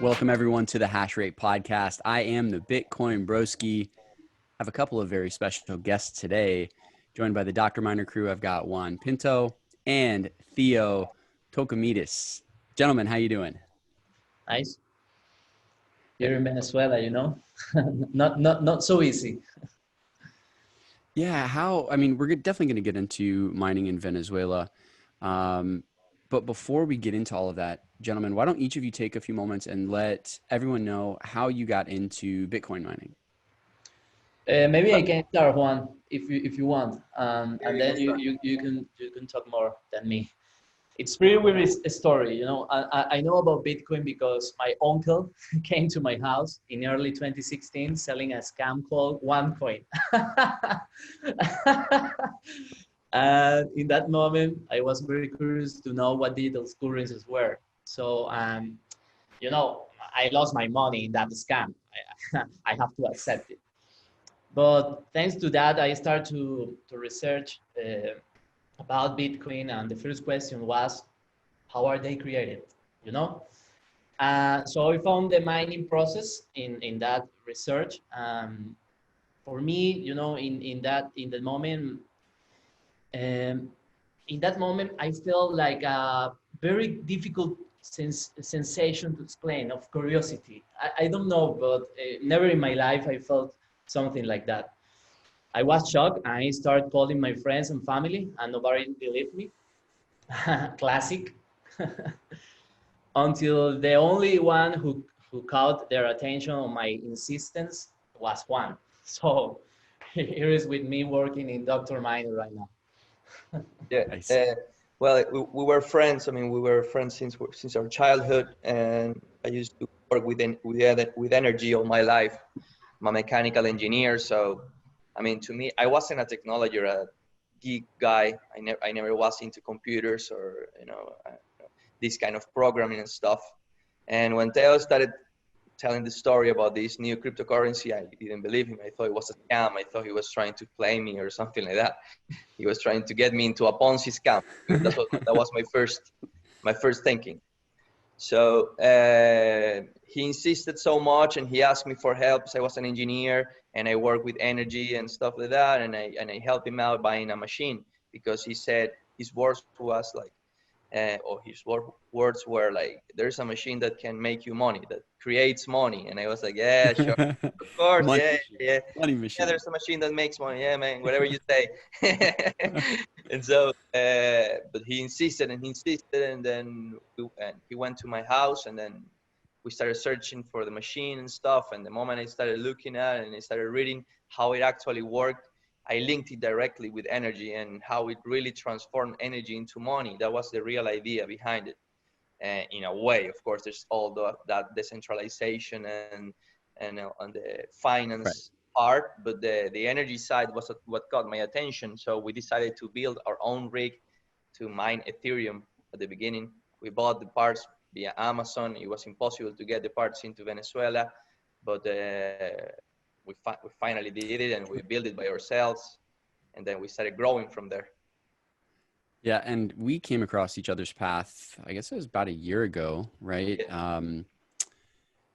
Welcome everyone to the HASHR8 podcast. I am the Bitcoin Broski. I have a couple of very special guests today. Joined by the Dr. Miner crew, I've got Juan Pinto and Theo Toukoumidis. Gentlemen, how you doing? Nice. Here in Venezuela, you know, not so easy. Yeah, we're definitely going to get into mining in Venezuela. But before we get into all of that, gentlemen, why don't each of you take a few moments and let everyone know how you got into Bitcoin mining? Maybe I can start, Juan, if you want, and then you can talk more than me. It's pretty weird story, you know. I know about Bitcoin because my uncle came to my house in early 2016 selling a scam called OneCoin. And in that moment, I was very curious to know what digital currencies were. So, you know, I lost my money in that scam. I have to accept it. But thanks to that, I started to research about Bitcoin, and the first question was, how are they created? You know, so I found the mining process in that research. For me, you know, in the moment, in that moment, I felt like a very difficult sensation to explain of curiosity. I don't know, but never in my life I felt something like that. I was shocked and I started calling my friends and family and nobody believed me. Classic. Until the only one who caught their attention on my insistence was Juan. So here is with me working in Dr. Miner right now. Yeah. Nice. Well, we were friends. I mean, we were friends since our childhood, and I used to work with energy all my life. I'm a mechanical engineer, so I mean, to me, I wasn't a technology or a geek guy. I never was into computers or this kind of programming and stuff. And when Theo started telling the story about this new cryptocurrency, I didn't believe him. I thought it was a scam. I thought he was trying to play me or something like that. He was trying to get me into a Ponzi scam. That was my first thinking. So he insisted so much, and he asked me for help. So I was an engineer, and I work with energy and stuff like that. And I helped him out buying a machine because he said his words was like, or his words were like, "There's a machine that can make you money, that creates money." And I was like, "Yeah, sure, of course, Money yeah, machine. yeah, Money yeah. machine. There's a machine that makes money. Yeah, man, whatever you say." And so, but he insisted and he insisted, and then he went to my house, and then we started searching for the machine and stuff. And the moment I started looking at it and I started reading how it actually worked, I linked it directly with energy and how it really transformed energy into money. That was the real idea behind it. In a way, of course, there's all that decentralization and the finance Right. part, but the energy side was what caught my attention. So we decided to build our own rig to mine Ethereum at the beginning. We bought the parts via Amazon. It was impossible to get the parts into Venezuela, but we finally did it, and we built it by ourselves, and then we started growing from there. Yeah, and we came across each other's path, I guess it was about a year ago, right? Yeah.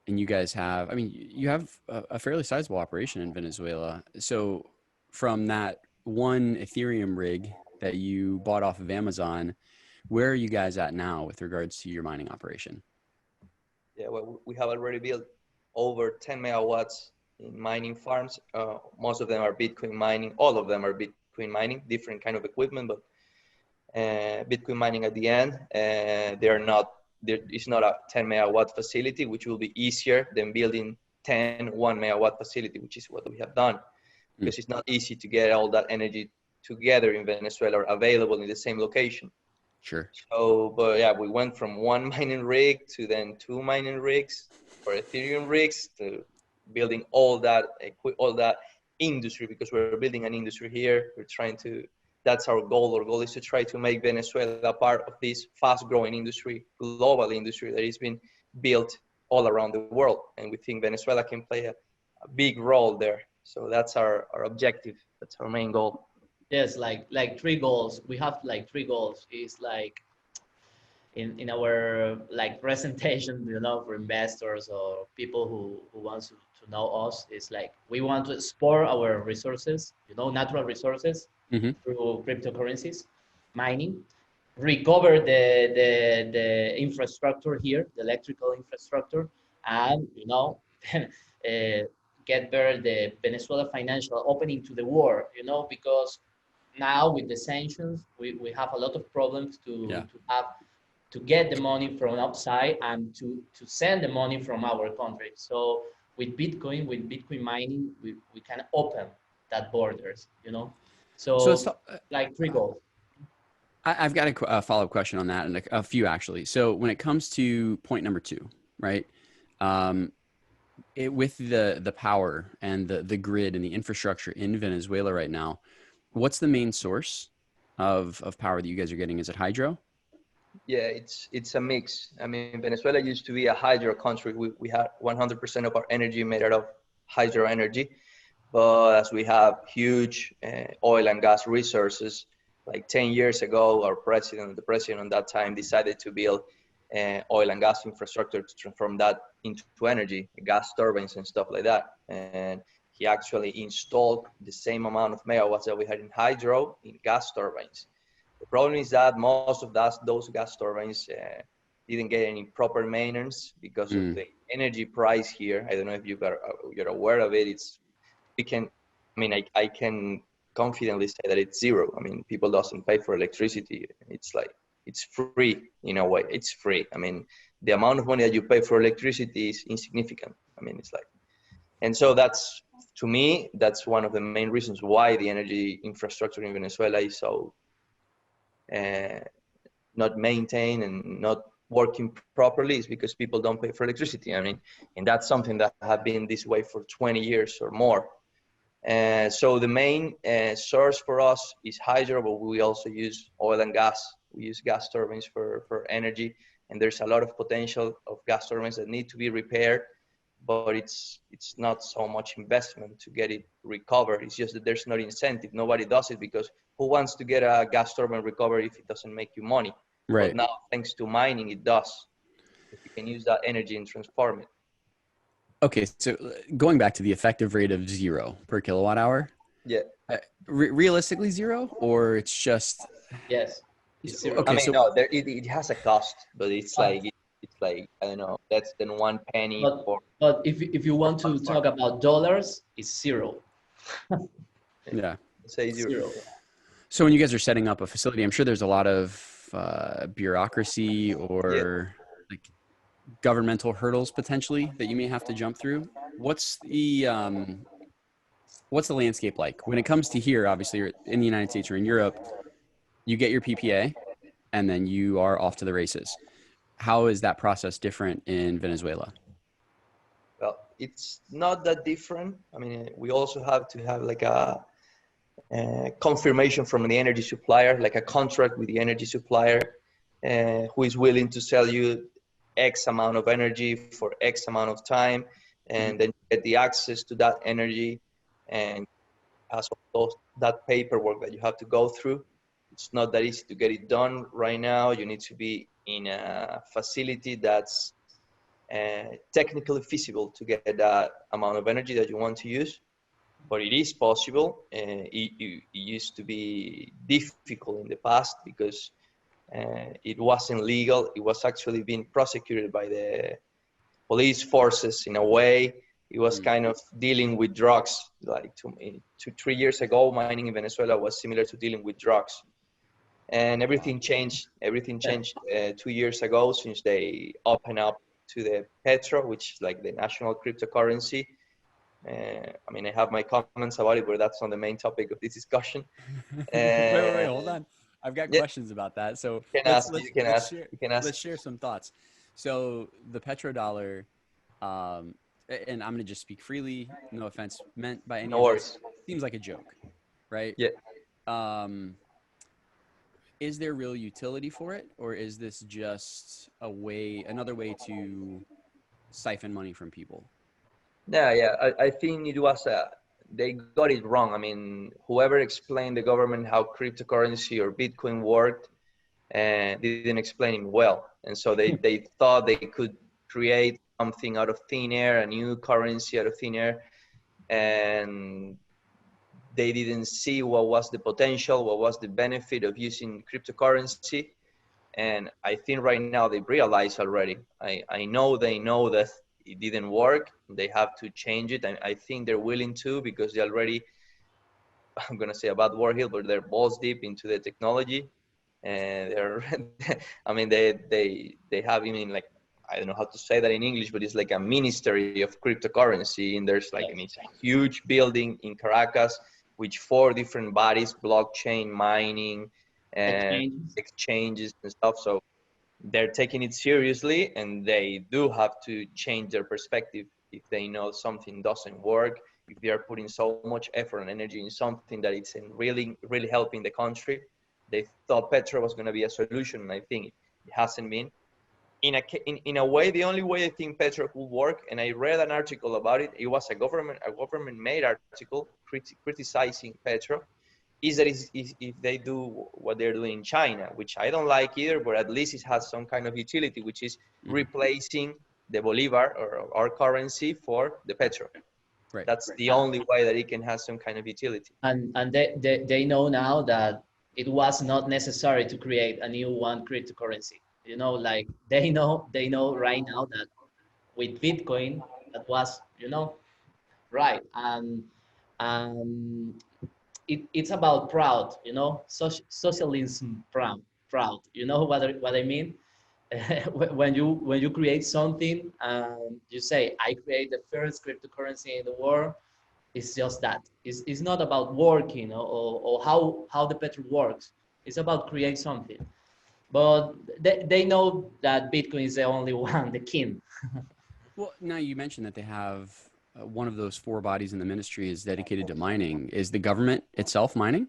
And you guys have, you have a fairly sizable operation in Venezuela. So from that one Ethereum rig that you bought off of Amazon, where are you guys at now with regards to your mining operation? Yeah, well, we have already built over 10 megawatts in mining farms. Most of them are Bitcoin mining. All of them are Bitcoin mining, different kind of equipment, but Bitcoin mining at the end. It's not a 10 megawatt facility, which will be easier than building 1 megawatt facility, which is what we have done, because it's not easy to get all that energy together in Venezuela or available in the same location. Sure. So, but yeah, we went from one mining rig to then 2 mining rigs or Ethereum rigs to building all that industry, because we're building an industry here. That's our goal. Our goal is to try to make Venezuela part of this fast growing industry, global industry that is being built all around the world. And we think Venezuela can play a big role there. So that's our objective. That's our main goal. Yes, like 3 goals. We have like 3 goals. It's like in our like presentation, you know, for investors or people who wants to know us, is like we want to explore our resources, you know, natural resources Mm-hmm. through cryptocurrencies, mining, recover the infrastructure here, the electrical infrastructure, and you know, get better the Venezuela financial opening to the world, you know, because now with the sanctions, we have a lot of problems Yeah. to have to get the money from outside and to send the money from our country. So with Bitcoin mining, we can open that borders, you know. So let's So talk, like three goals. I've got a follow-up question on that, and a few actually. So when it comes to point number two, right? Um, with the power and the grid and the infrastructure in Venezuela right now, what's the main source of power that you guys are getting? Is it hydro? Yeah, it's a mix. I mean, Venezuela used to be a hydro country. We had 100% of our energy made out of hydro energy, but as we have huge oil and gas resources, like 10 years ago, the president at that time decided to build oil and gas infrastructure to transform that into energy, gas turbines and stuff like that. And he actually installed the same amount of megawatts that we had in hydro in gas turbines. The problem is that most of those gas turbines didn't get any proper maintenance because of Mm, the energy price here. I don't know if you're aware of it. We can, I mean, I can confidently say that it's zero. I mean, people doesn't pay for electricity. It's like, it's free in a way. It's free. I mean, the amount of money that you pay for electricity is insignificant. I mean, it's like, and so that's, to me, that's one of the main reasons why the energy infrastructure in Venezuela is so uh, not maintained and not working properly, is because people don't pay for electricity. I mean, and that's something that have been this way for 20 years or more. So the main source for us is hydro, but we also use oil and gas. We use gas turbines for energy, and there's a lot of potential of gas turbines that need to be repaired, but it's not so much investment to get it recovered. It's just that there's no incentive. Nobody does it because who wants to get a gas turbine recovered if it doesn't make you money? But right. now, thanks to mining, it does. If you can use that energy and transform it. Okay. So going back to the effective rate of 0 per kilowatt hour, Yeah. realistically zero, or it's just Yes, it's zero. I okay. mean, So no, it has a cost, but it's like I don't know, less than 1 penny for But if you want one to farm. talk about dollars, it's zero. yeah. Say zero. Zero. So when you guys are setting up a facility, I'm sure there's a lot of bureaucracy Yeah. or like governmental hurdles potentially that you may have to jump through. What's the landscape like when it comes to here? Obviously, you're in the United States or in Europe, you get your PPA, and then you are off to the races. How is that process different in Venezuela? Well, it's not that different. I mean, we also have to have like a confirmation from the energy supplier, like a contract with the energy supplier, who is willing to sell you X amount of energy for X amount of time, Mhm. and then you get the access to that energy, and has all that paperwork that you have to go through. It's not that easy to get it done right now. You need to be in a facility that's technically feasible to get that amount of energy that you want to use. But it is possible. It used to be difficult in the past because it wasn't legal. It was actually being prosecuted by the police forces in a way. It was Mm. kind of dealing with drugs. Like 3 years ago, mining in Venezuela was similar to dealing with drugs. And Wow. everything changed. Everything Yeah. changed 2 years ago since they opened up to the Petro, which is like the national cryptocurrency. I mean, I have my comments about it, but that's not the main topic of this discussion. Wait, Uh, hold on. I've got yeah, questions about that. So you can let's ask. let's You can let's ask. share You can ask. let's share some thoughts. So the petrodollar, um, and I'm gonna just speak freely, no offense meant by any No of this. worries. Seems like a joke, right? Yeah. Um, is there real utility for it, or is this just another way to siphon money from people? Yeah. I think it was they got it wrong. I mean, whoever explained the government how cryptocurrency or Bitcoin worked, and they didn't explain it well. And so they thought they could create something out of thin air, a new currency out of thin air, and they didn't see what was the potential, what was the benefit of using cryptocurrency. And I think right now they've realized already. I know they know that it didn't work. They have to change it. And I think they're willing to, because they already, I'm going to say a bad word here, but they're balls deep into the technology. And they're, I mean, they have even like, I don't know how to say that in English, but it's like a ministry of cryptocurrency. And there's like, I mean, it's a huge building in Caracas, with 4 different bodies, blockchain, mining, and exchanges and stuff. So they're taking it seriously, and they do have to change their perspective if they know something doesn't work, if they are putting so much effort and energy in something that it's really, really helping the country. They thought Petro was going to be a solution, and I think it hasn't been. In a way, the only way I think Petro could work, and I read an article about it, it was a government-made article criticizing Petro, is that if they do what they're doing in China, which I don't like either, but at least it has some kind of utility, which is replacing the Bolivar or our currency for the Petro. Right. That's the only way that it can have some kind of utility. And they know now that it was not necessary to create a new one cryptocurrency. You know, like they know right now that with Bitcoin, that was, you know, right. And it's about proud, you know, socialism proud. You know what I mean? when you create something and you say, I create the first cryptocurrency in the world, it's just that. It's not about working or how the Petro works. It's about create something. But they know that Bitcoin is the only one, the king. Well, now you mentioned that they have one of those 4 bodies in the ministry is dedicated to mining. Is the government itself mining?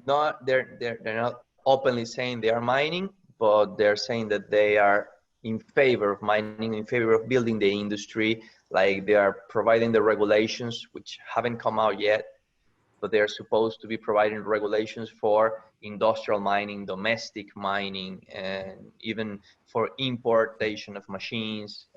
Not, they're not openly saying they are mining, but they're saying that they are in favor of mining, in favor of building the industry. Like they are providing the regulations, which haven't come out yet, but they're supposed to be providing regulations for industrial mining, domestic mining, and even for importation of machines,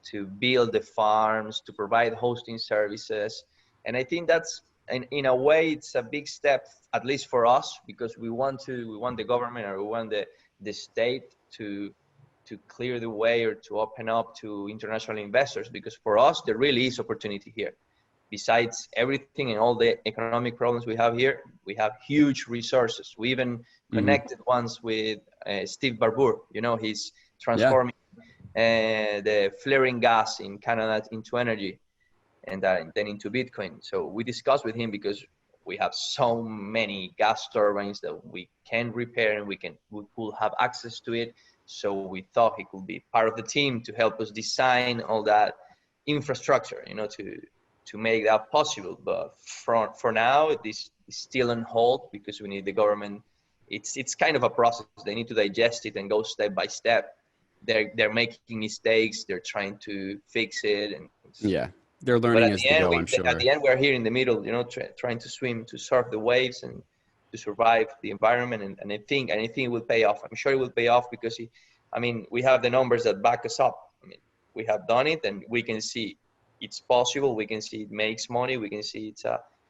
to build the farms, to provide hosting services. And I think that's, in a way, it's a big step, at least for us, because we want the government, or we want the state to clear the way, or to open up to international investors, because for us, there really is opportunity here. Besides everything and all the economic problems we have here, we have huge resources. We even connected once with Steve Barbour. You know, he's transforming the flaring gas in Canada into energy, and then into Bitcoin. So we discussed with him, because we have so many gas turbines that we can repair, and we could have access to it. So we thought he could be part of the team to help us design all that infrastructure, you know, to make that possible. But for now, this is still on hold, because we need the government. It's kind of a process. They need to digest it and go step by step. They're making mistakes. They're trying to fix it, and they're learning as they go, I'm sure. At the end, we're here in the middle, you know, trying to swim, to surf the waves, and to survive the environment. And I think it will pay off. I'm sure it will pay off, because we have the numbers that back us up. I mean, we have done it, and we can see it's possible. We can see it makes money. We can see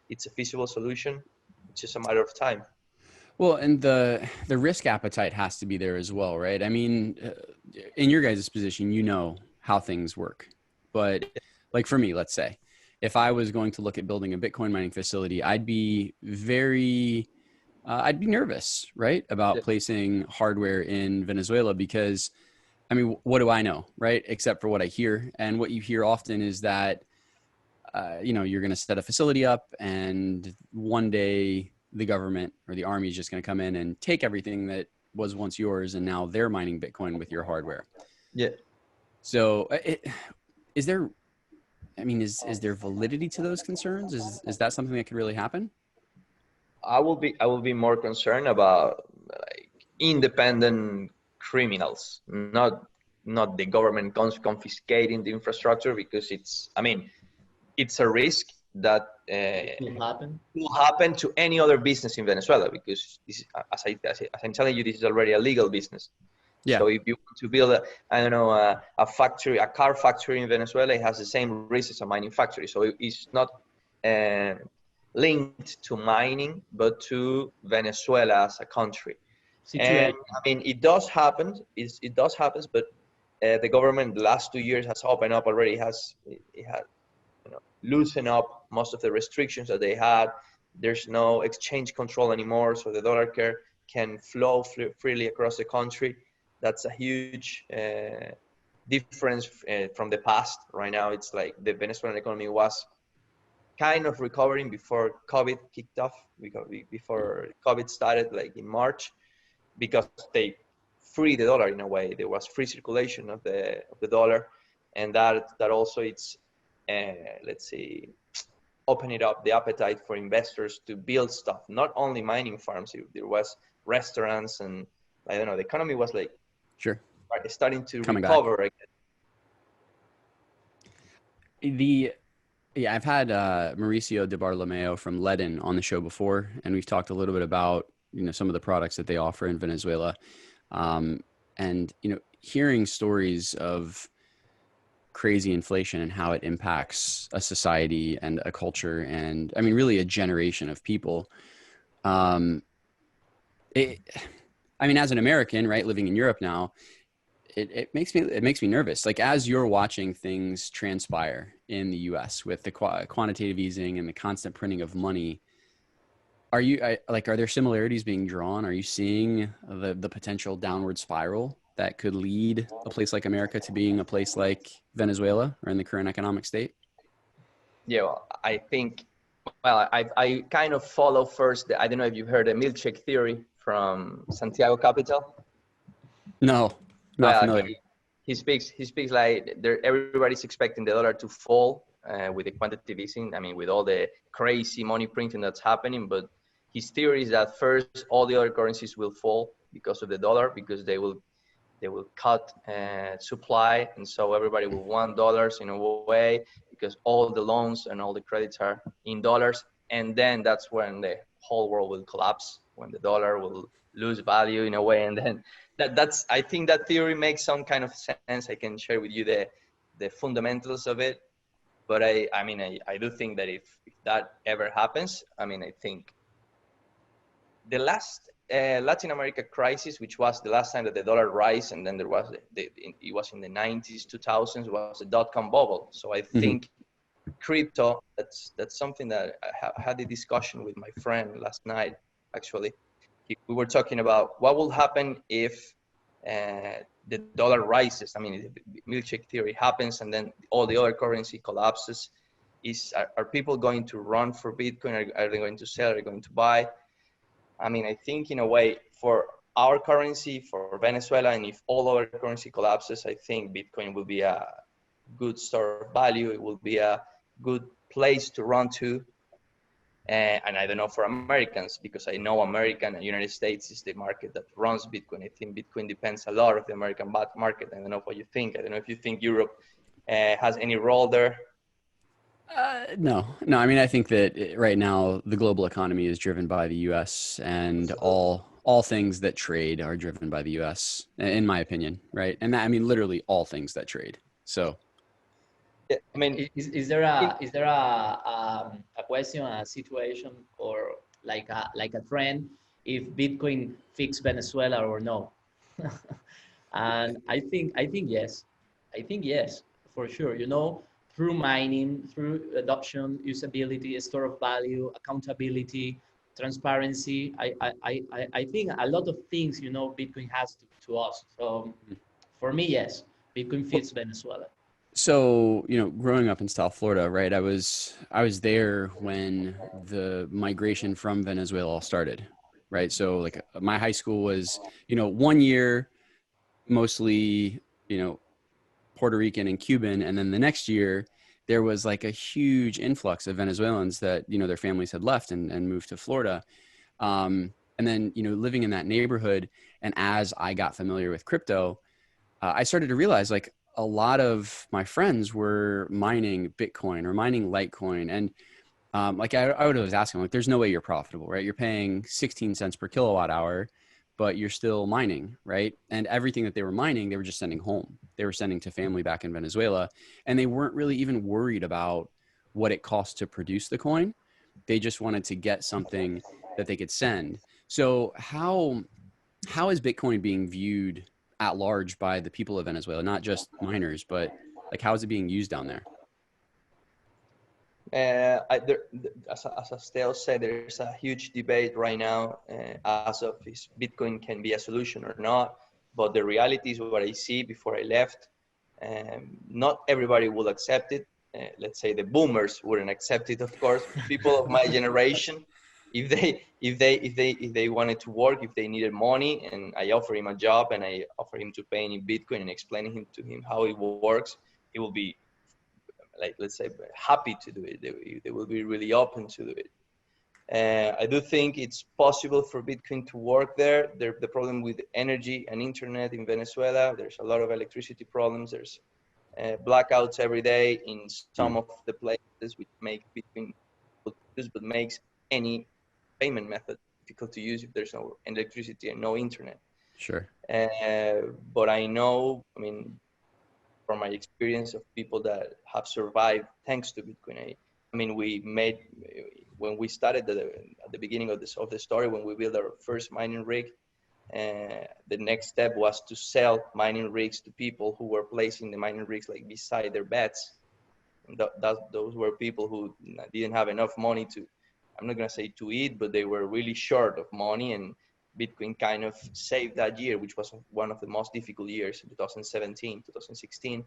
it's a feasible solution. It's just a matter of time. Well, and the risk appetite has to be there as well, right? I mean, in your guys' position, you know how things work. But like for me, let's say, if I was going to look at building a Bitcoin mining facility, I'd be nervous, right, about placing hardware in Venezuela, because, I mean, what do I know, right? Except for what I hear. And what you hear often is that, you're going to set a facility up, and one day the government or the army is just going to come in and take everything that was once yours, and now they're mining Bitcoin with your hardware. Yeah. So is there validity to those concerns? Is that something that could really happen? I will be more concerned about like independent criminals, not the government confiscating the infrastructure, because it's a risk. that will happen to any other business in Venezuela, because this is, as I'm telling you, this is already a legal business. Yeah. So if you want to build a factory, a car factory in Venezuela, it has the same risk as a mining factory. So it's not linked to mining, but to Venezuela as a country. And I mean, it does happen. It does happen, but the government the last 2 years has opened up already. It has loosened up most of the restrictions that they had. There's no exchange control anymore, so the dollar can flow freely across the country. That's a huge difference from the past. Right now, it's like the Venezuelan economy was kind of recovering before COVID kicked off, before COVID started, like in March, because they free the dollar in a way. There was free circulation of the dollar, and that also it's let's say opening up the appetite for investors to build stuff, not only mining farms. There was restaurants, and I don't know, the economy was like starting to recover again. Yeah, I've had Mauricio de Bartolomeo from Ledn on the show before, and we've talked a little bit about some of the products that they offer in Venezuela, and hearing stories of crazy inflation and how it impacts a society and a culture, and I mean really a generation of people. I mean, as an American, right, living in Europe now, it makes me nervous. Like, as you're watching things transpire in the US with the quantitative easing and the constant printing of money, are there similarities being drawn? Are you seeing the potential downward spiral that could lead a place like America to being a place like Venezuela or in the current economic state? Yeah, well, I think, I kind of follow first, I don't know if you've heard the milkshake theory from Santiago Capital. No, not familiar. He speaks like everybody's expecting the dollar to fall with the quantitative easing. I mean, with all the crazy money printing that's happening, but his theory is that first all the other currencies will fall because of the dollar, because they will cut supply, and so everybody will want dollars in a way, because all the loans and all the credits are in dollars, and then that's when the whole world will collapse, when the dollar will lose value in a way. And then that's I think that theory makes some kind of sense. I can share with you the fundamentals of it, but I do think that if that ever happens, I mean, I think the last Latin America crisis, which was the last time that the dollar rise, and then there was it was in the 90s, 2000s, was the dot-com bubble. So I think crypto, that's something that I had a discussion with my friend last night, actually. We were talking about what will happen if the dollar rises. I mean, the milkshake theory happens, and then all the other currency collapses. Are people going to run for Bitcoin? Are they going to sell? Are they going to buy? I mean, I think in a way, for our currency, for Venezuela, and if all other currency collapses, I think Bitcoin will be a good store of value. It will be a good place to run to. And I don't know for Americans, because I know American and United States is the market that runs Bitcoin. I think Bitcoin depends a lot of the American market. I don't know what you think. I don't know if you think Europe has any role there. No. I mean, I think that right now the global economy is driven by the U.S. and all things that trade are driven by the U.S. in my opinion, right? And that, I mean, literally all things that trade. So, yeah, I mean, is there a question, a situation, or like a trend if Bitcoin fix Venezuela or no? And I think yes. I think yes, for sure. Through mining, through adoption, usability, store of value, accountability, transparency. I think a lot of things, Bitcoin has to us. So for me, yes, Bitcoin fits Venezuela. So, growing up in South Florida, right, I was there when the migration from Venezuela started, right? So like my high school was, 1 year mostly, Puerto Rican and Cuban, and then the next year there was like a huge influx of Venezuelans that their families had left and moved to Florida, and then living in that neighborhood, and as I got familiar with crypto, I started to realize like a lot of my friends were mining Bitcoin or mining Litecoin, and Like I would always ask them, like, there's no way you're profitable, right? You're paying 16 cents per kilowatt hour, but you're still mining, right? And everything that they were mining, they were just sending home. They were sending to family back in Venezuela, and they weren't really even worried about what it cost to produce the coin. They just wanted to get something that they could send. So how is Bitcoin being viewed at large by the people of Venezuela? Not just miners, but like how is it being used down there? As Theo said, there's a huge debate right now as of if Bitcoin can be a solution or not. But the reality is what I see before I left. Not everybody will accept it. Let's say the boomers wouldn't accept it, of course. People of my generation, if they wanted to work, if they needed money, and I offer him a job and I offer him to pay in Bitcoin and explaining to him how it works, he will be, like, let's say, happy to do it. They will be really open to do it. I do think it's possible for Bitcoin to work there. The problem with energy and internet in Venezuela, there's a lot of electricity problems. There's blackouts every day in some of the places, which make Bitcoin difficult to use, but makes any payment method difficult to use if there's no electricity and no internet. Sure. But I know, I mean, from my experience of people that have survived thanks to Bitcoin. I mean, when we started at the beginning of the story, when we built our first mining rig, the next step was to sell mining rigs to people who were placing the mining rigs like beside their beds. And those were people who didn't have enough money to, I'm not gonna say to eat, but they were really short of money, and Bitcoin kind of saved that year, which was one of the most difficult years, 2017, 2016.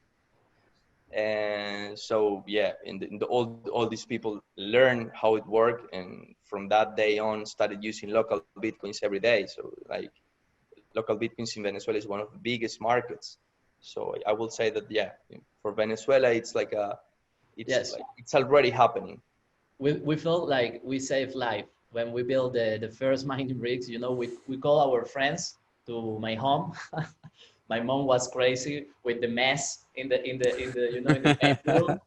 And so, yeah, all these people learned how it worked, and from that day on started using local Bitcoins every day. So like local Bitcoins in Venezuela is one of the biggest markets. So I will say that, yeah, for Venezuela, it's like it's already happening. We felt like we saved life when we built the first mining rigs. You know, we call our friends to my home. My mom was crazy with the mess in the in the bedroom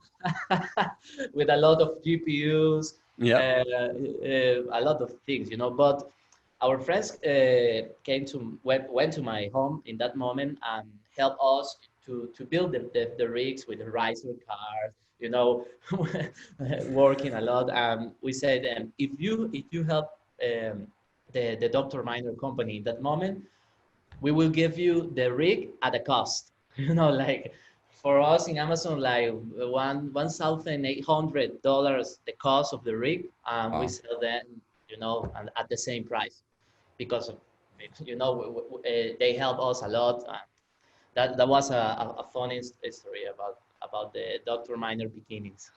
with a lot of GPUs, Yeah. a lot of things, you know. But our friends went to my home in that moment and helped us to build the rigs with the riser cars, you know, working a lot. We said, if you help the Dr. Miner company in that moment, we will give you the rig at a cost. You know, like for us in Amazon, like $1,800 the cost of the rig, and we Wow. sell them, you know, at the same price because of, you know, they help us a lot. That was a funny story about the Dr. Miner beginnings.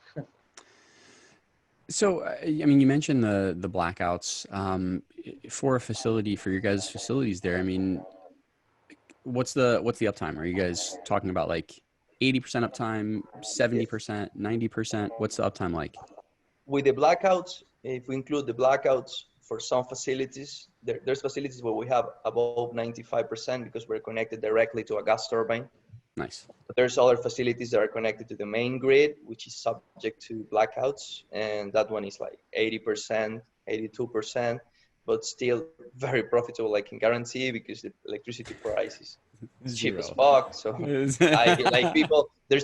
So, I mean, you mentioned the blackouts for a facility, for your guys' facilities there. I mean, what's the uptime? Are you guys talking about like 80% uptime, 70%, 90%? What's the uptime like? With the blackouts, if we include the blackouts for some facilities, there's facilities where we have above 95% because we're connected directly to a gas turbine. Nice. But there's other facilities that are connected to the main grid, which is subject to blackouts. And that one is like 80%, 82%, but still very profitable. I can guarantee, because the electricity price is cheap as Zero. fuck. So there's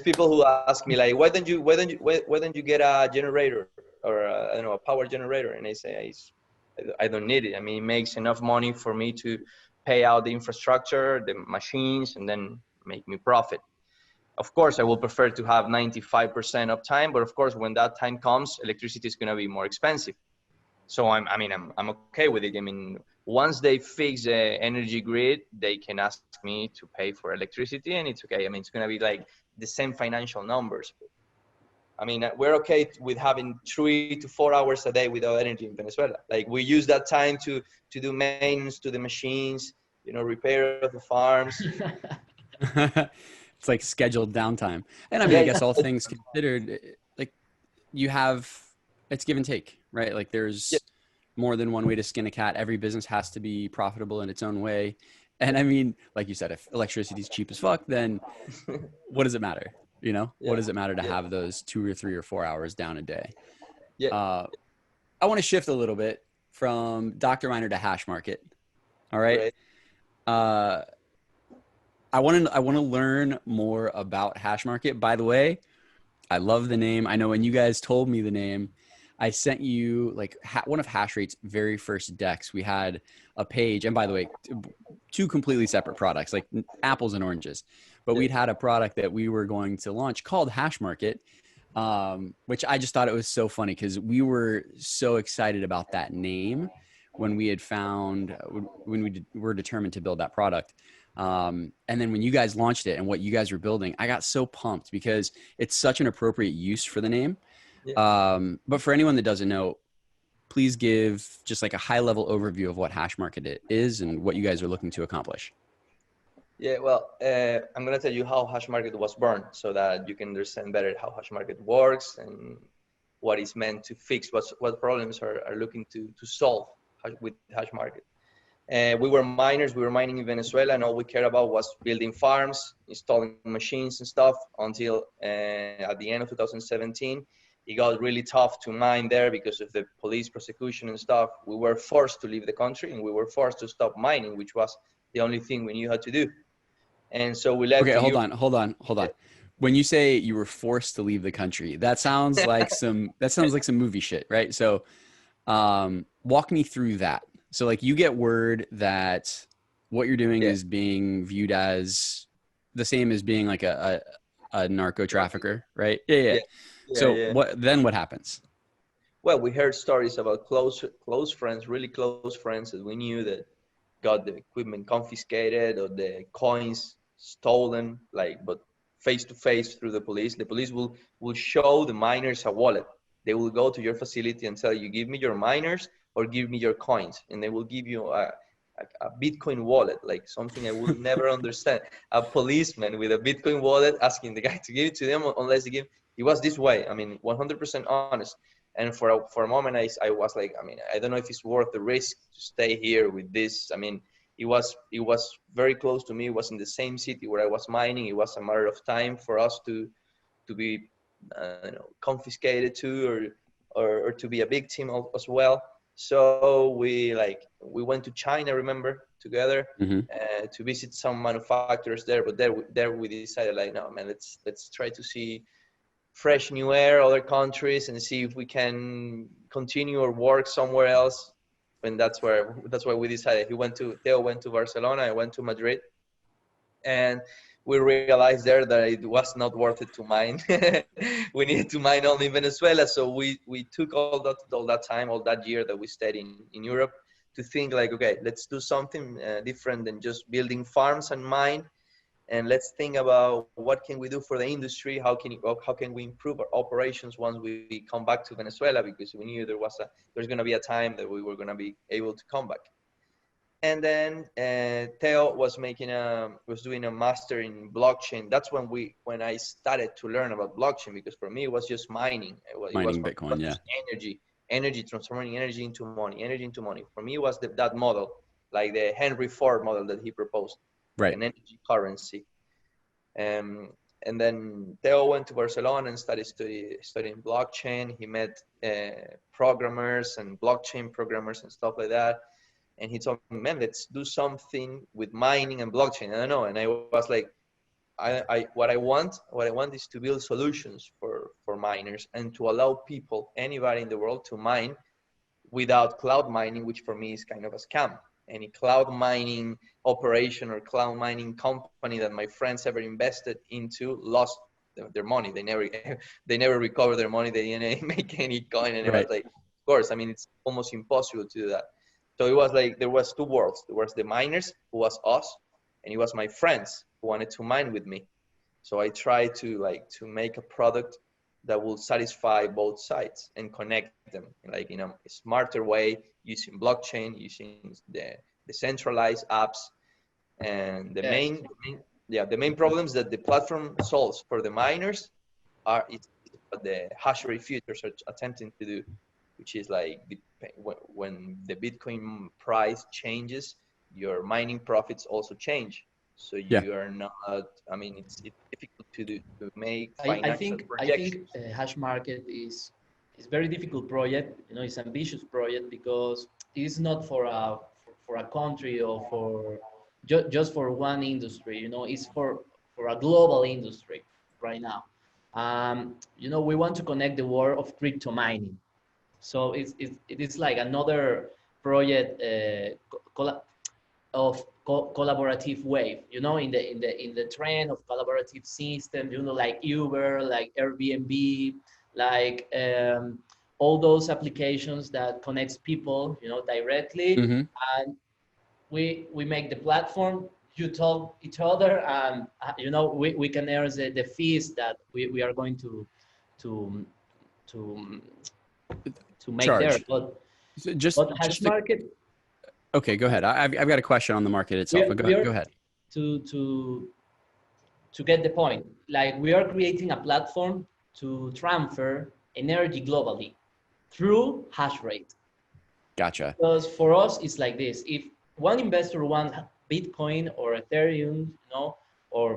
people who ask me like, why don't you get a generator or I don't know, a power generator? And I say, I don't need it. I mean, it makes enough money for me to pay out the infrastructure, the machines, and then make me profit. Of course, I will prefer to have 95% uptime, but of course, when that time comes, electricity is going to be more expensive. So I'm okay with it. I mean, once they fix the energy grid, they can ask me to pay for electricity, and it's okay. I mean, it's going to be like the same financial numbers. I mean, we're okay with having 3 to 4 hours a day without energy in Venezuela. Like, we use that time to do maintenance to the machines, you know, repair of the farms. It's like scheduled downtime. And I mean, I Yeah, guess all things considered, like you have, it's give and take, right? Like yeah, there's more than one way to skin a cat. Every business has to be profitable in its own way. And I mean, like you said, if electricity is cheap as fuck, then what does it matter? You know, what yeah, does it matter to yeah. have those 2 or 3 or 4 hours down a day? Yeah. I want to shift a little bit from Dr. Miner to Hashmarket. All right. Great. Uh, I want to learn more about Hashmarket. By the way, I love the name. I know when you guys told me the name, I sent you like one of HASH8's very first decks. We had a page, and by the way, two completely separate products, like apples and oranges. But we'd had a product that we were going to launch called Hashmarket, which I just thought it was so funny because we were so excited about that name when we had found when we were determined to build that product. And then when you guys launched it and what you guys were building, I got so pumped because it's such an appropriate use for the name. Yeah. But for anyone that doesn't know, please give just like a high level overview of what Hashmarket is and what you guys are looking to accomplish. Yeah, well, I'm gonna tell you how Hashmarket was born so that you can understand better how Hashmarket works and what is meant to fix, what problems are looking to solve with Hashmarket. We were miners, we were mining in Venezuela, and all we cared about was building farms, installing machines and stuff until at the end of 2017, it got really tough to mine there because of the police prosecution and stuff. We were forced to leave the country and we were forced to stop mining, which was the only thing we knew how to do. And so we left Okay, to hold Europe. on. When you say you were forced to leave the country, that sounds like some movie shit, right? So, walk me through that. So, like, you get word that what you're doing is being viewed as the same as being like a narco trafficker, right? Yeah. So, what happens? Well, we heard stories about close friends, really close friends that we knew that got the equipment confiscated or the coins stolen, like, but face to face through the police. The police will show the miners a wallet. They will go to your facility and tell you, give me your miners or give me your coins. And they will give you a Bitcoin wallet, like something I will never understand. A policeman with a Bitcoin wallet asking the guy to give it to them unless he give. It was this way. I mean, 100% honest. And for a moment, I was like, I mean, I don't know if it's worth the risk to stay here with this. I mean, it was very close to me. It was in the same city where I was mining. It was a matter of time for us to be confiscated too, or to be a victim as well. So we went to China, remember, together to visit some manufacturers there. But there we decided, like, no, man, let's try to see fresh new air, other countries, and see if we can continue or work somewhere else. And that's why we decided. Theo went to Barcelona, I went to Madrid, and we realized there that it was not worth it to mine. We needed to mine only in Venezuela. So we took all that time, all that year that we stayed in Europe, to think like, okay, let's do something different than just building farms and mine. And let's think about what can we do for the industry? How can we improve our operations once we come back to Venezuela? Because we knew there's going to be a time that we were going to be able to come back. And then Theo was doing a master in blockchain. That's when I started to learn about blockchain, because for me it was just mining. It was Bitcoin, yeah. Energy, transforming energy into money. For me, it was that model, like the Henry Ford model that he proposed. Right. An energy currency. And then Theo went to Barcelona and started studying blockchain. He met programmers and blockchain programmers and stuff like that. And he told me, man, let's do something with mining and blockchain. I don't know. And I was like, what I want is to build solutions for miners and to allow people, anybody in the world, to mine without cloud mining, which for me is kind of a scam. Any cloud mining operation or cloud mining company that my friends ever invested into lost their money. They never recovered their money. They didn't make any coin. And it was like, of course, I mean, it's almost impossible to do that. So it was like, there was two worlds. There was the miners, who was us, and it was my friends who wanted to mine with me. So I tried to make a product that will satisfy both sides and connect them like in a smarter way, using blockchain, using the decentralized apps. And the main problems that the platform solves for the miners are what the HASH8 futures are attempting to do, which is like when the Bitcoin price changes, your mining profits also change. So you are not, I mean, it's difficult to make financial projections. I think Hashmarket is it's very difficult project. You know, it's ambitious project because it's not for a country or for just for one industry. You know, it's for a global industry right now. You know, we want to connect the world of crypto mining. So it is like another project of collaborative wave, you know, in the trend of collaborative systems, you know, like Uber, like Airbnb, like all those applications that connects people, you know, directly, Mm-hmm. and we make the platform. You tell each other, and you know, we can earn the fees that we are going to to to make there. Charge. So But just hash to, market, okay, go ahead. I've got a question on the market itself, but we are go ahead. to to to get the point. Like we are creating a platform to transfer energy globally through hash rate. Gotcha. Because for us, it's like this: if one investor wants Bitcoin or Ethereum, you know, or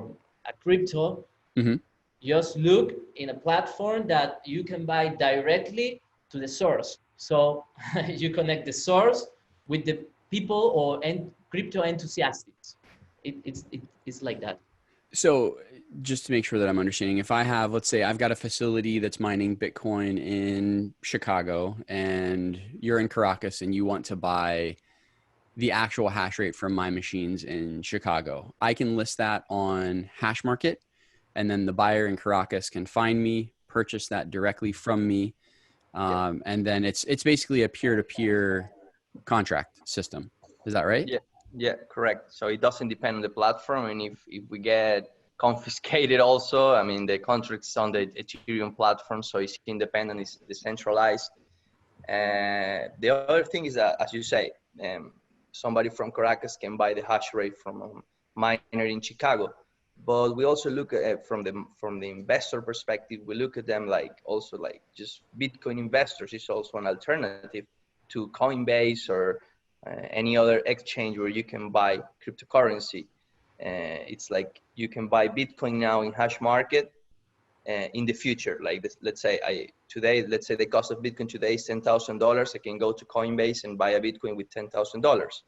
a crypto, Mm-hmm. just look in a platform that you can buy directly to the source. So you connect the source with the people or crypto enthusiasts. It's like that. So just to make sure that I'm understanding, if I have, let's say I've got a facility that's mining Bitcoin in Chicago and you're in Caracas and you want to buy the actual hash rate from my machines in Chicago, I can list that on Hashmarket, and then the buyer in Caracas can find me, purchase that directly from me. Yeah. And then it's basically a peer-to-peer contract system. Is that right? Yeah, yeah, correct. So it doesn't depend on the platform, and if we get confiscated also, I mean, the contract's on the Ethereum platform, so it's independent, it's decentralized. The other thing is that, as you say, somebody from Caracas can buy the hash rate from a miner in Chicago. But we also look at from the investor perspective, we look at them like also like just Bitcoin investors is also an alternative to Coinbase or any other exchange where you can buy cryptocurrency. It's like you can buy Bitcoin now in Hashmarket. In the future, like this, let's say let's say the cost of Bitcoin today is $10,000. I can go to Coinbase and buy a Bitcoin with $10,000.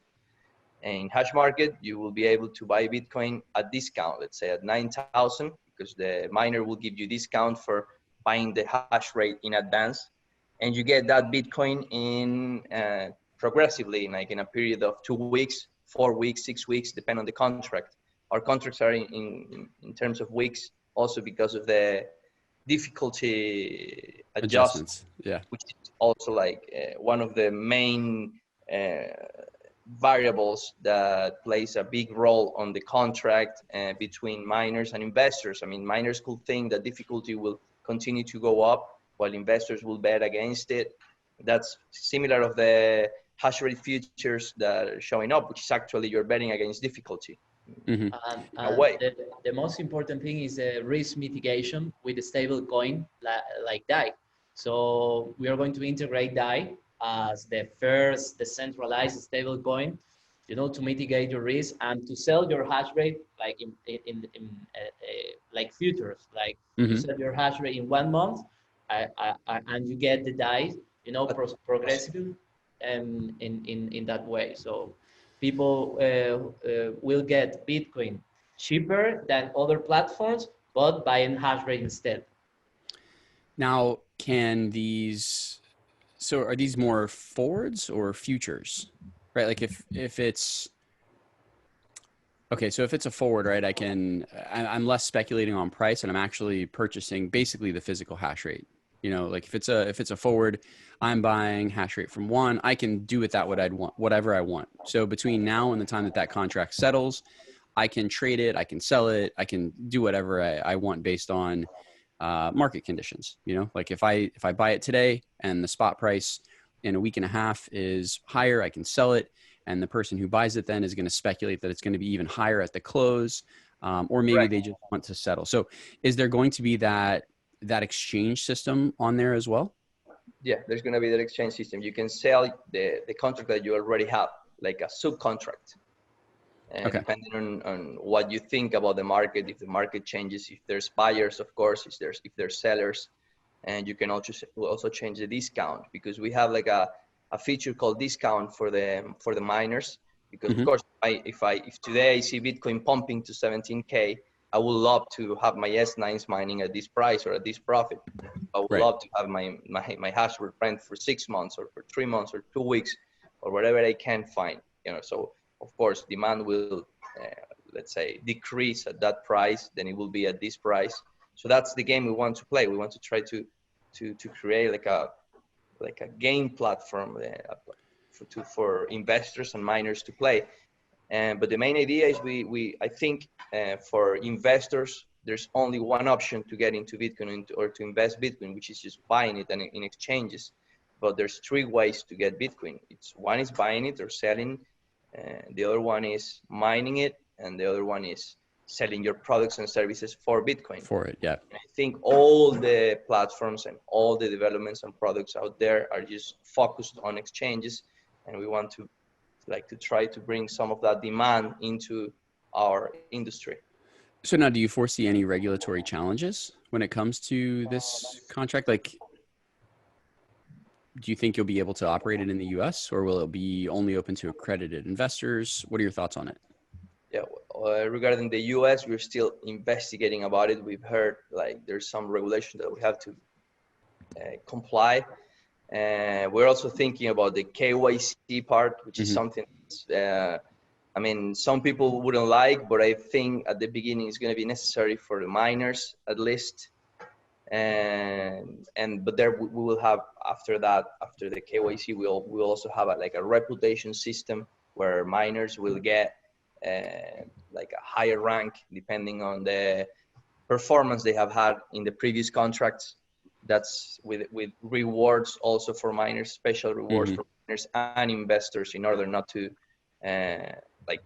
And in Hashmarket, you will be able to buy Bitcoin at discount, let's say at 9,000, because the miner will give you discount for buying the hash rate in advance, and you get that Bitcoin in progressively, like in a period of 2 weeks, 4 weeks, 6 weeks, depending on the contract. Our contracts are in terms of weeks, also because of the difficulty adjust, Adjustments. Yeah. which is also like one of the main variables that plays a big role on the contract between miners and investors. I mean, miners could think that difficulty will continue to go up while investors will bet against it. That's similar of the hash rate futures that are showing up, which is actually you're betting against difficulty. Mm-hmm. In a way. The most important thing is risk mitigation with the stable coin like DAI. So we are going to integrate DAI as the first decentralized stable coin, you know, to mitigate your risk and to sell your hash rate like in like futures, like you Mm-hmm. sell your hash rate in 1 month, and you get the DAI, you know, progressively, in that way. So people will get Bitcoin cheaper than other platforms, but buying hash rate instead. Now, so are these more forwards or futures? Right? Like if it's okay, so if it's a forward, right, I'm less speculating on price and I'm actually purchasing basically the physical hash rate. You know, like if it's a forward, I'm buying hash rate from one, I can do with that whatever I want. So between now and the time that contract settles, I can trade it, I can sell it, I can do whatever I want based on market conditions. You know, like if I buy it today and the spot price in a week and a half is higher, I can sell it, and the person who buys it then is going to speculate that it's going to be even higher at the close, or maybe they just want to settle. So is there going to be that exchange system on there as well? Yeah, there's going to be that exchange system. You can sell the contract that you already have, like a subcontract. Okay. Depending on what you think about the market, if the market changes, if there's buyers, of course, if there's sellers, and you can also change the discount, because we have like a feature called discount for the miners. Because of course, if today I see Bitcoin pumping to 17K, I would love to have my S9s mining at this price or at this profit. I would love to have my hash rent for 6 months or for 3 months or 2 weeks or whatever I can find. So of course demand will let's say decrease at that price, then it will be at this price. So that's the game we want to play. We want to try to create like a game platform for investors and miners to play. But the main idea is I think for investors, there's only one option to get into Bitcoin or to invest Bitcoin, which is just buying it and in exchanges. But there's 3 ways to get Bitcoin. One is buying it or selling, the other one is mining it, and the other one is selling your products and services for Bitcoin. For it, yeah. And I think all the platforms and all the developments and products out there are just focused on exchanges, and we want to try to bring some of that demand into our industry. So now, do you foresee any regulatory challenges when it comes to this contract? Like, do you think you'll be able to operate it in the US, or will it be only open to accredited investors? What are your thoughts on it? Yeah, regarding the US, we're still investigating about it. We've heard there's some regulation that we have to comply. We're also thinking about the KYC part, which is something some people wouldn't like, but I think at the beginning it's going to be necessary for the miners at least. But there we will have, after the KYC, we'll also have a reputation system where miners will get a higher rank depending on the performance they have had in the previous contracts. That's with rewards also for miners, special rewards for miners and investors, in order not to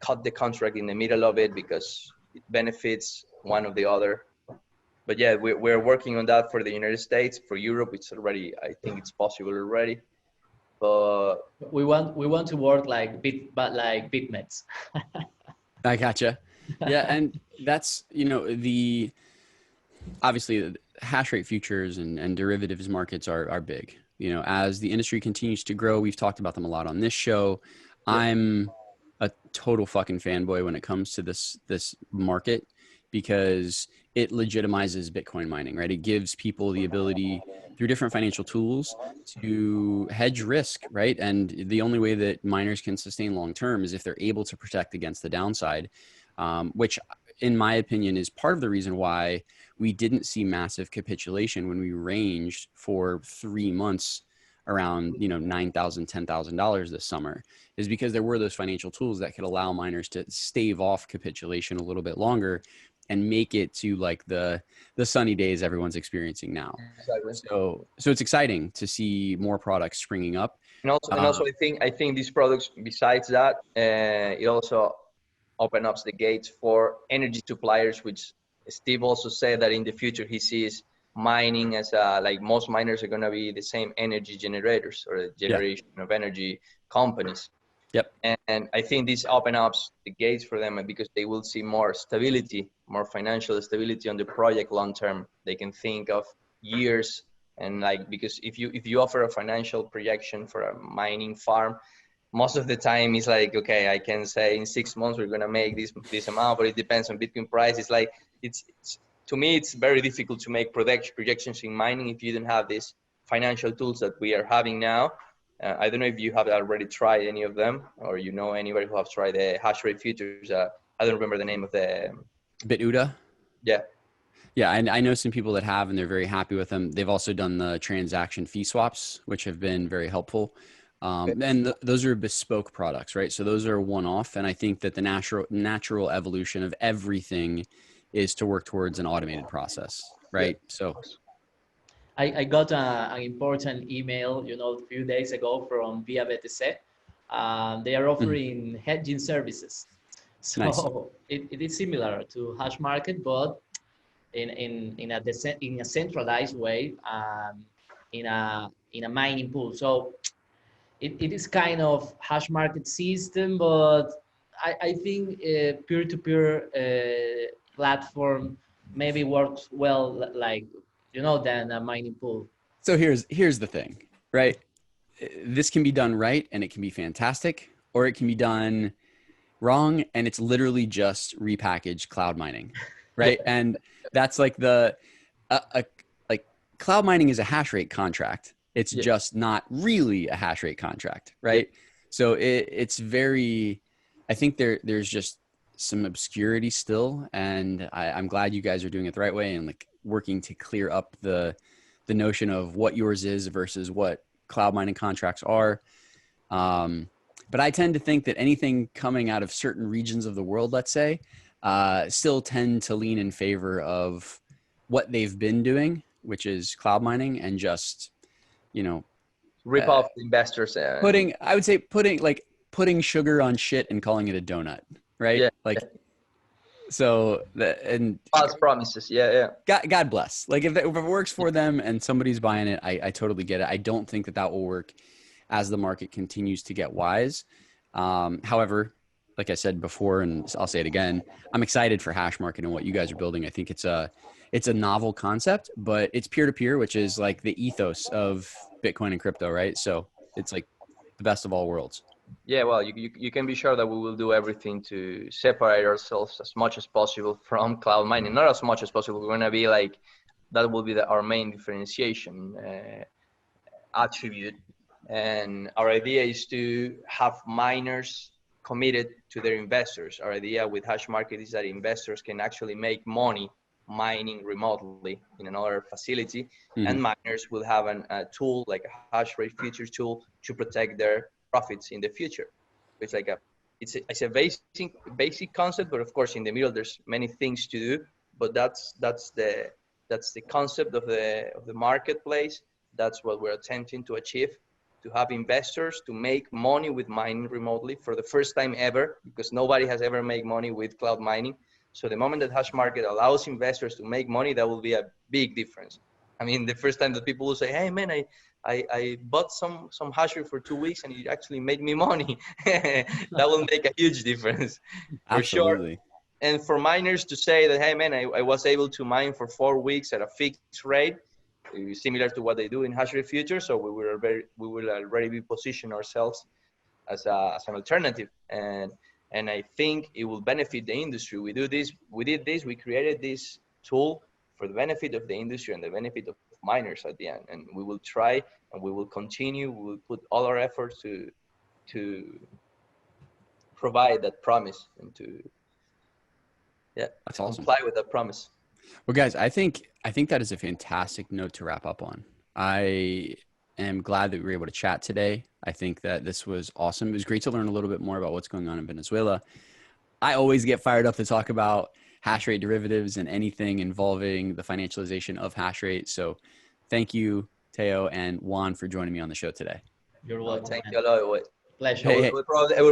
cut the contract in the middle of it, because it benefits one or the other. But yeah, we're working on that for the United States. For Europe, it's already, I think it's possible already. But we want to work like BitMEX. I gotcha. Yeah, and that's obviously the hash rate futures and derivatives markets are big. As the industry continues to grow, we've talked about them a lot on this show. Yeah. I'm a total fucking fanboy when it comes to this market, because it legitimizes Bitcoin mining, right? It gives people the ability through different financial tools to hedge risk, right? And the only way that miners can sustain long-term is if they're able to protect against the downside, which in my opinion is part of the reason why we didn't see massive capitulation when we ranged for 3 months around, $9,000, $10,000 this summer, is because there were those financial tools that could allow miners to stave off capitulation a little bit longer and make it to the sunny days everyone's experiencing now. Exactly. So it's exciting to see more products springing up. And also I think these products, besides that, it also opens up the gates for energy suppliers, which Steve also said that in the future he sees mining as most miners are going to be the same energy generators or the generation of energy companies. Yep. And I think this opens up the gates for them, because they will see more stability, more financial stability on the project long term. They can think of years, and because if you offer a financial projection for a mining farm, most of the time it's okay, I can say in 6 months we're gonna make this amount, but it depends on Bitcoin price. It's to me it's very difficult to make projections in mining if you don't have these financial tools that we are having now. I don't know if you have already tried any of them, or anybody who has tried the hash rate futures. I don't remember the name of the BitUda. Yeah. Yeah, I know some people that have, and they're very happy with them. They've also done the transaction fee swaps, which have been very helpful. And those are bespoke products, right? So those are one-off. And I think that the natural evolution of everything is to work towards an automated process, right? Yeah. So I got an important email, a few days ago from Via BTC. They are offering hedging services. So nice. It is similar to Hashmarket, but in a centralized way, in a mining pool. So it is kind of Hashmarket system, but I think peer-to-peer platform maybe works well, than a mining pool. So here's the thing, right? This can be done right and it can be fantastic, or it can be done wrong and it's literally just repackaged cloud mining, right? And that's like like cloud mining is a hash rate contract. It's just not really a hash rate contract, right? So it's very, I think there's just some obscurity still, and I'm glad you guys are doing it the right way and like working to clear up the notion of what yours is versus what cloud mining contracts are. But I tend to think that anything coming out of certain regions of the world, let's say, still tend to lean in favor of what they've been doing, which is cloud mining, and just, rip off the investors. I would say putting sugar on shit and calling it a donut, right? Yeah. Like, so and false promises. Yeah. God bless. Like if it works for them and somebody's buying it, I totally get it. I don't think that will work as the market continues to get wise. However, like I said before, and I'll say it again, I'm excited for Hashmarket and what you guys are building. I think it's a novel concept, but it's peer-to-peer, which is like the ethos of Bitcoin and crypto, right? So it's like the best of all worlds. Yeah, well, you can be sure that we will do everything to separate ourselves as much as possible from cloud mining. Not as much as possible. We're going to be like, that will be our main differentiation attribute. And our idea is to have miners committed to their investors. Our idea with Hashmarket is that investors can actually make money mining remotely in another facility, and miners will have a tool like a hash rate futures tool to protect their profits in the future. It's like it's a basic concept, but of course in the middle there's many things to do. But that's the concept of the marketplace. That's what we're attempting to achieve, to have investors to make money with mining remotely for the first time ever, because nobody has ever made money with cloud mining. So the moment that Hashmarket allows investors to make money, that will be a big difference. I mean, the first time that people will say, hey man, I bought some hash rate for 2 weeks and it actually made me money. That will make a huge difference. For Absolutely. Sure. And for miners to say that, hey man, I was able to mine for 4 weeks at a fixed rate, similar to what they do in hash rate futures. So we will already be positioned ourselves as an alternative. And I think it will benefit the industry. We did this, we created this tool for the benefit of the industry and the benefit of miners at the end. And we will try and we will continue, we will put all our efforts to provide that promise and to That's awesome. comply with that promise. Well, guys, I think that is a fantastic note to wrap up on. I am glad that we were able to chat today. I think that this was awesome. It was great to learn a little bit more about what's going on in Venezuela. I always get fired up to talk about hash rate derivatives and anything involving the financialization of hash rate. So thank you, Theo and Juan, for joining me on the show today. You're welcome. Thank you a lot. Pleasure. Hey. I will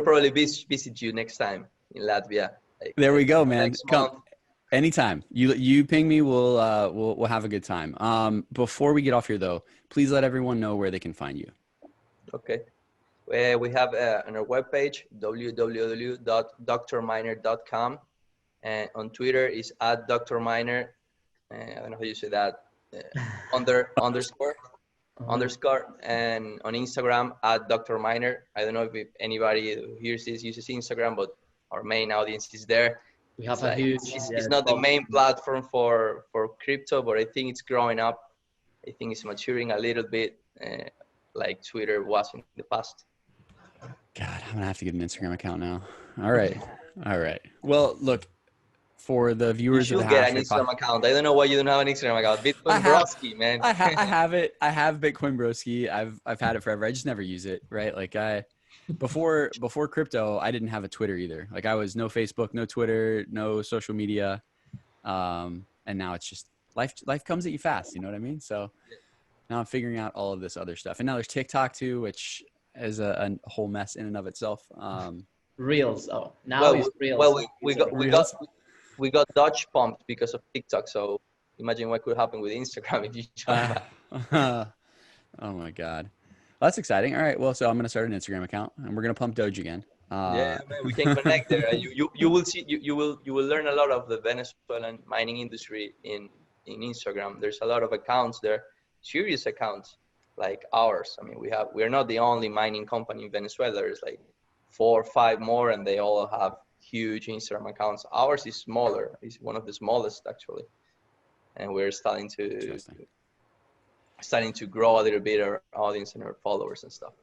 probably visit you next time in Latvia. There we go, man. Come month. anytime. You ping me. We'll have a good time. Before we get off here, though, please let everyone know where they can find you. Okay. We have on our webpage, www.drminer.com. And on Twitter is @drminer. I don't know how you say that. Underscore. And on Instagram @drminer. I don't know if anybody who hears this uses Instagram, but our main audience is there. We have it's not the main platform for crypto, but I think it's growing up. I think it's maturing a little bit, like Twitter was in the past. God, I'm gonna have to get an Instagram account now. All right. Well, look, for the viewers you of should the get an Instagram account. I don't know why you don't have an Instagram account. Bitcoin Broski, man. I have it. I have Bitcoin Broski. I've had it forever. I just never use it, right? Like before crypto, I didn't have a Twitter either. Like I was no Facebook, no Twitter, no social media. And now it's just life comes at you fast, you know what I mean? So now I'm figuring out all of this other stuff. And now there's TikTok too, which is a whole mess in and of itself. Reels. Oh, now it's Reels. Well, we got Dutch pumped because of TikTok. So imagine what could happen with Instagram if you join that. Oh my God. Well, that's exciting. All right. Well, so I'm going to start an Instagram account and we're going to pump Doge again. Yeah, man, we can connect there. You will see, you will learn a lot of the Venezuelan mining industry in in Instagram. There's a lot of accounts there, serious accounts like ours. I mean, we're not the only mining company in Venezuela. There's like 4 or 5 more, and they all have huge Instagram accounts. Ours is smaller. It's one of the smallest actually, and we're starting to grow a little bit our audience and our followers and stuff.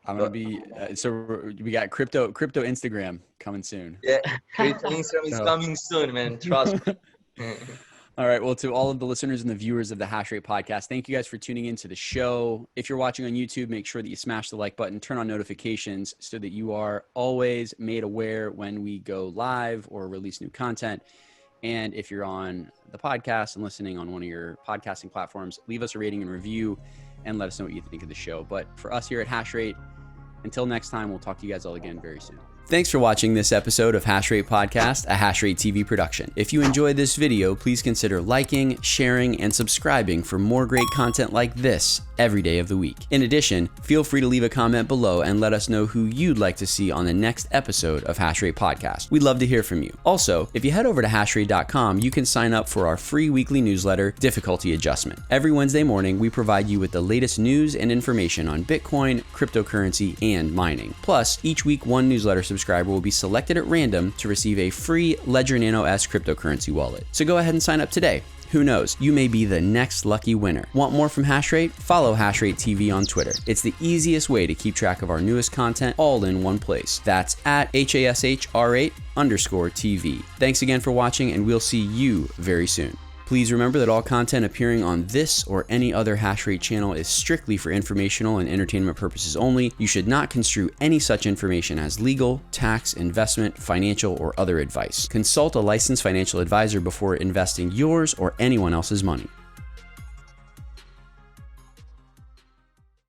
I'm gonna be so we got crypto Instagram coming soon. Yeah, crypto Instagram is coming soon, man. Trust me. All right. Well, to all of the listeners and the viewers of the Hash Rate podcast, thank you guys for tuning into the show. If you're watching on YouTube, make sure that you smash the like button, turn on notifications so that you are always made aware when we go live or release new content. And if you're on the podcast and listening on one of your podcasting platforms, leave us a rating and review and let us know what you think of the show. But for us here at Hash Rate, until next time, we'll talk to you guys all again very soon. Thanks for watching this episode of Hash Rate Podcast, a Hash Rate TV production. If you enjoyed this video, please consider liking, sharing, and subscribing for more great content like this every day of the week. In addition, feel free to leave a comment below and let us know who you'd like to see on the next episode of Hash Rate Podcast. We'd love to hear from you. Also, if you head over to hashrate.com, you can sign up for our free weekly newsletter, Difficulty Adjustment. Every Wednesday morning, we provide you with the latest news and information on Bitcoin, cryptocurrency, and mining. Plus, each week, one newsletter subscriber will be selected at random to receive a free Ledn OS cryptocurrency wallet. So go ahead and sign up today. Who knows? You may be the next lucky winner. Want more from Hashrate? Follow Hashrate TV on Twitter. It's the easiest way to keep track of our newest content all in one place. That's at HASHR8_TV. Thanks again for watching, and we'll see you very soon. Please remember that all content appearing on this or any other Hashrate channel is strictly for informational and entertainment purposes only. You should not construe any such information as legal, tax, investment, financial, or other advice. Consult a licensed financial advisor before investing yours or anyone else's money.